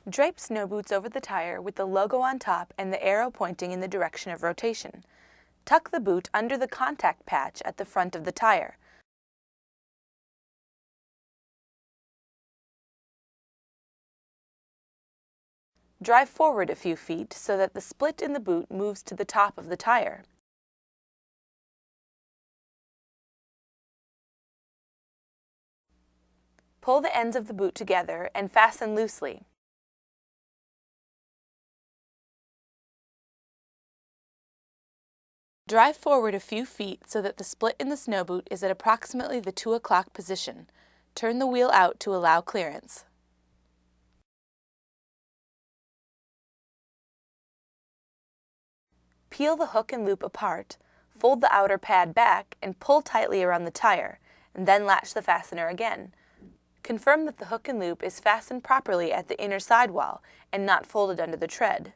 Drape Snobootz over the tire with the logo on top and the arrow pointing in the direction of rotation. Tuck the boot under the contact patch at the front of the tire. Drive forward a few feet so that the split in the boot moves to the top of the tire. Pull the ends of the boot together and fasten loosely. Drive forward a few feet so that the split in the snow boot is at approximately the 2 o'clock position. Turn the wheel out to allow clearance. Peel the hook and loop apart, fold the outer pad back, and pull tightly around the tire, and then latch the fastener again. Confirm that the hook and loop is fastened properly at the inner sidewall and not folded under the tread.